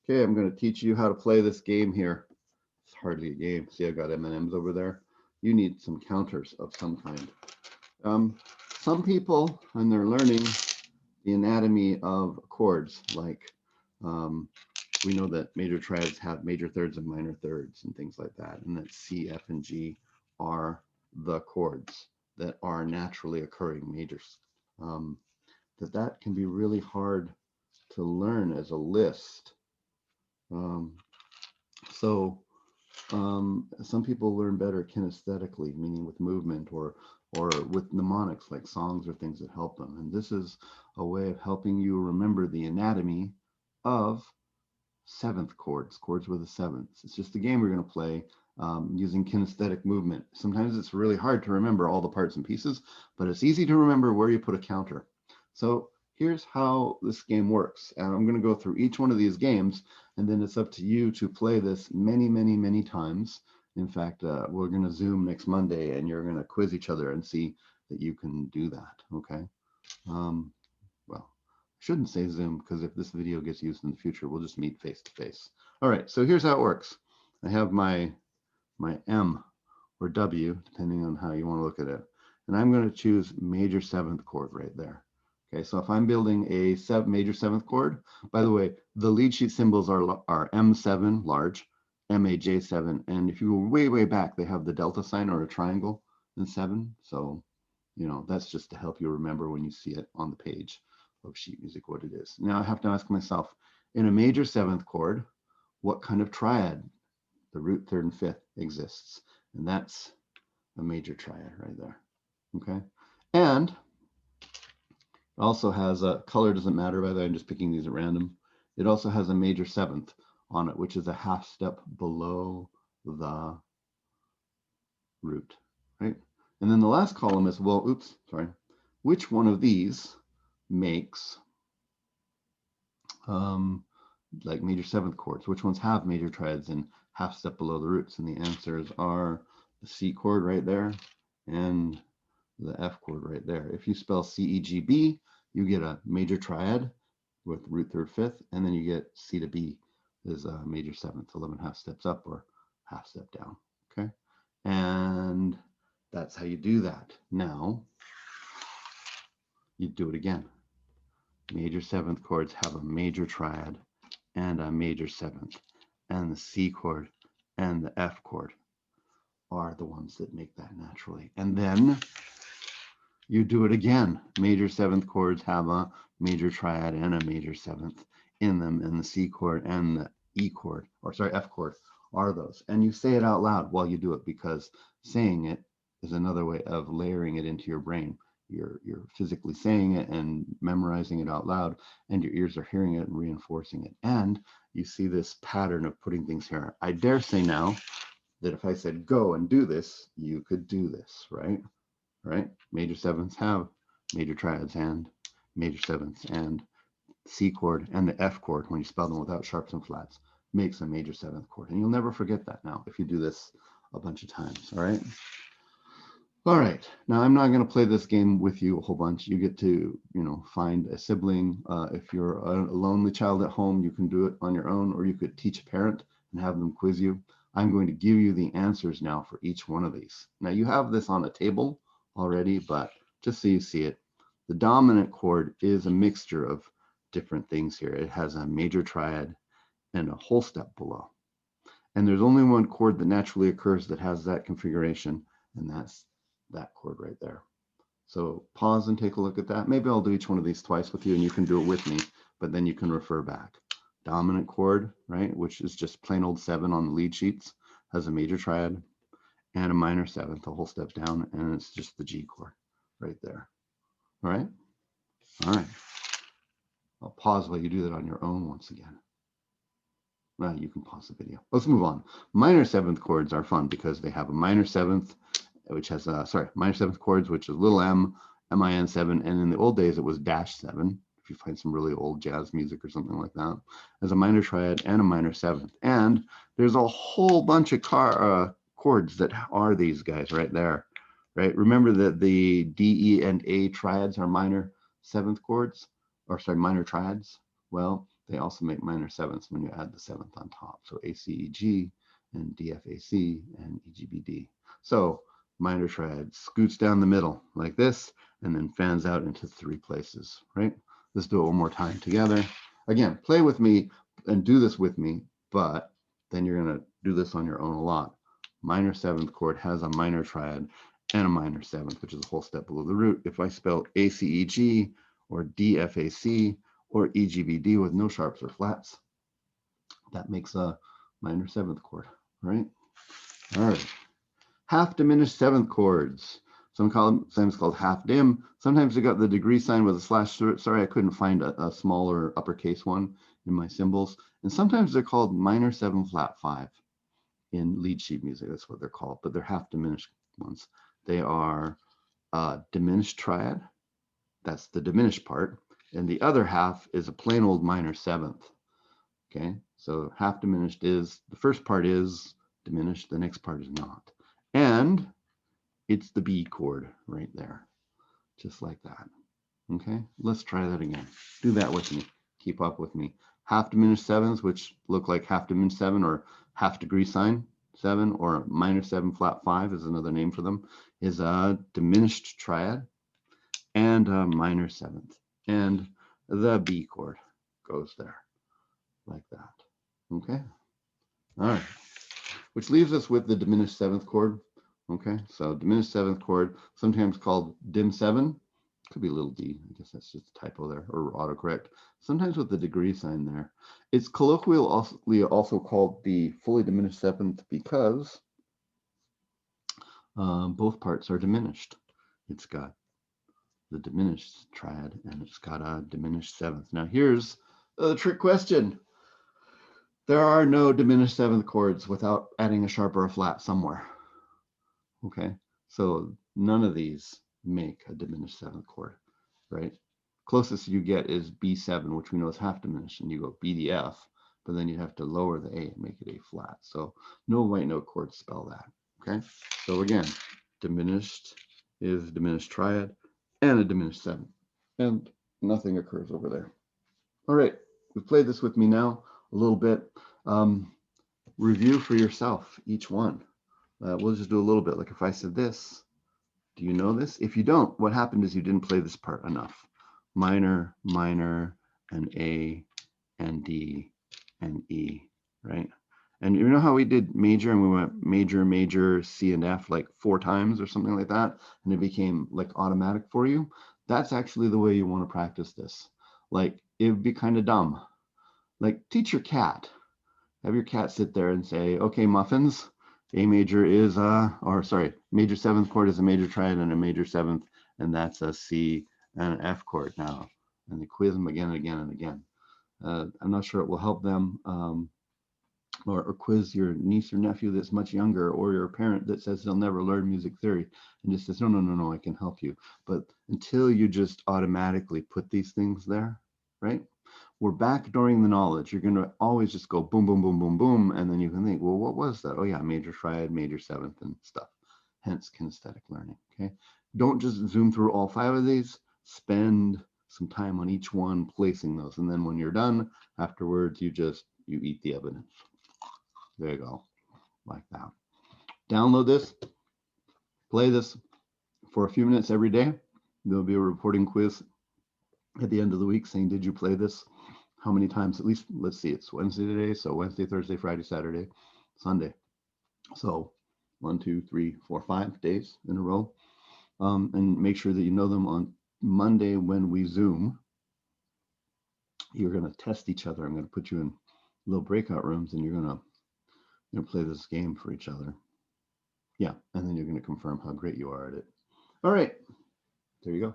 Okay, I'm going to teach you how to play this game here. It's hardly a game. See, I've got M&Ms over there. You need some counters of some kind. Um, some people, when they're learning the anatomy of chords, like um, we know that major triads have major thirds and minor thirds and things like that, and that C, F, and G are the chords that are naturally occurring majors. Um, that can be really hard to learn as a list. Um, so some people learn better kinesthetically, meaning with movement or with mnemonics like songs or things that help them. And this is a way of helping you remember the anatomy of seventh chords, chords with a seventh. It's just a game we're going to play using kinesthetic movement. Sometimes it's really hard to remember all the parts and pieces, but it's easy to remember where you put a counter. So here's how this game works. And I'm going to go through each one of these games, and then it's up to you to play this many, many, many times. In fact, we're going to Zoom next Monday, and you're going to quiz each other and see that you can do that. Okay. Um, well, I shouldn't say Zoom because if this video gets used in the future, we'll just meet face to face. All right, so here's how it works. I have my M or W, depending on how you want to look at it. And I'm going to choose major seventh chord right there. Okay, so if I'm building a major seventh chord, by the way, the lead sheet symbols are M7, large, MAJ7, and if you go way, way back, they have the delta sign or a triangle in 7. So, that's just to help you remember when you see it on the page of sheet music what it is. Now I have to ask myself, in a major seventh chord, what kind of triad, the root, third, and fifth, exists? And that's a major triad right there. Okay. And it also has a color, doesn't matter, by the way, I'm just picking these at random. It also has a major seventh on it, which is a half step below the root, right? And then the last column is, well, oops, sorry. Which one of these makes like major seventh chords? Which ones have major triads and half step below the roots? And the answers are the C chord right there and the F chord right there. If you spell C, E, G, B, you get a major triad with root, third, fifth, and then you get C to B is a major seventh, 11 half steps up or half step down, okay? And that's how you do that. Now, you do it again. Major seventh chords have a major triad and a major seventh, and the C chord and the F chord are the ones that make that naturally. And then you do it again. Major seventh chords have a major triad and a major seventh in them, and the C chord and the E chord, or sorry, F chord, are those. And you say it out loud while you do it, because saying it is another way of layering it into your brain. You're physically saying it and memorizing it out loud, and your ears are hearing it and reinforcing it. And you see this pattern of putting things here. I dare say now that if I said go and do this, you could do this, right? Right? Major sevenths have major triads and major sevenths, and C chord and the F chord, when you spell them without sharps and flats, makes a major seventh chord. And you'll never forget that now if you do this a bunch of times, all right? All right, now I'm not going to play this game with you a whole bunch. You get to, find a sibling. If you're a lonely child at home, you can do it on your own, or you could teach a parent and have them quiz you. I'm going to give you the answers now for each one of these. Now you have this on a table already, but just so you see it, the dominant chord is a mixture of different things here. It has a major triad and a whole step below. And there's only one chord that naturally occurs that has that configuration, and that's that chord right there. So pause and take a look at that. Maybe I'll do each one of these twice with you and you can do it with me, but then you can refer back. Dominant chord, right, which is just plain old 7 on the lead sheets, has a major triad and a minor seventh, a whole step down, and it's just the G chord right there. All right? All right. I'll pause while you do that on your own once again. Well, you can pause the video. Let's move on. Minor seventh chords are fun because they have a minor seventh, which has minor seventh chords, which is little m, min7, and in the old days it was -7. If you find some really old jazz music or something like that, as a minor triad and a minor seventh. And there's a whole bunch of chords that are these guys right there, right? Remember that the D, E, and A triads are minor seventh chords, or sorry, minor triads. Well, they also make minor sevenths when you add the seventh on top. So A, C, E, G, and D, F, A, C, and E, G, B, D. So minor triad scoots down the middle like this, and then fans out into 3 places, right? Let's do it one more time together. Again, play with me and do this with me, but then you're going to do this on your own a lot. Minor 7th chord has a minor triad and a minor 7th, which is a whole step below the root. If I spell A, C, E, G, or D, F, A, C, or E, G, B, D with no sharps or flats, that makes a minor 7th chord, right? All right. Half diminished 7th chords. Sometimes called half dim. Sometimes they got the degree sign with a slash through it. Sorry, I couldn't find a smaller uppercase one in my symbols. And sometimes they're called minor 7 flat 5 in lead sheet music. That's what they're called, but they're half diminished ones. They are diminished triad. That's the diminished part. And the other half is a plain old minor 7th. Okay, so half diminished is, the first part is diminished, the next part is not. And it's the B chord right there, just like that. Okay, let's try that again. Do that with me. Keep up with me. Half diminished 7s, which look like half diminished 7 or half degree sign 7 or minor 7 flat 5 is another name for them, is a diminished triad and a minor 7th. And the B chord goes there like that. Okay, all right. Which leaves us with the diminished 7th chord. Okay, so diminished 7th chord, sometimes called dim 7. Could be a little d. I guess that's just a typo there, or autocorrect. Sometimes with the degree sign there. It's colloquially also called the fully diminished 7th because both parts are diminished. It's got the diminished triad and it's got a diminished 7th. Now here's the trick question. There are no diminished 7th chords without adding a sharp or a flat somewhere. Okay, so none of these make a diminished 7th chord, right? Closest you get is B7, which we know is half diminished, and you go B to F, but then you have to lower the A and make it A flat. So no white note chords spell that, okay? So again, diminished is diminished triad and a diminished 7th, and nothing occurs over there. All right, we've played this with me now a little bit. Review for yourself each one. We'll just do a little bit. Like if I said this, do you know this? If you don't, what happened is you didn't play this part enough. Minor, minor, and A, and D, and E, right? And you know how we did major and we went major, major, C and F like 4 times or something like that, and it became like automatic for you? That's actually the way you want to practice this. Like it would be kind of dumb. Like teach your cat. Have your cat sit there and say, okay, muffins, A major is major 7th chord is a major triad and a major 7th, and that's a C and an F chord now. And they quiz them again and again and again. I'm not sure it will help them, or quiz your niece or nephew that's much younger, or your parent that says they'll never learn music theory and just says, no, I can help you. But until you just automatically put these things there, right? We're backdooring the knowledge. You're going to always just go boom, boom, boom, boom, boom. And then you can think, well, what was that? Oh yeah, major triad, major 7th and stuff. Hence kinesthetic learning, okay? Don't just zoom through all 5 of these. Spend some time on each one, placing those. And then when you're done, afterwards, you eat the evidence. There you go, like that. Download this, play this for a few minutes every day. There'll be a reporting quiz at the end of the week saying, did you play this? How many times? At least, let's see, it's Wednesday today. So Wednesday, Thursday, Friday, Saturday, Sunday. So 1, 2, 3, 4, 5 days in a row. And make sure that you know them on Monday when we Zoom. You're going to test each other. I'm going to put you in little breakout rooms and you're going to play this game for each other. Yeah, and then you're going to confirm how great you are at it. All right, there you go.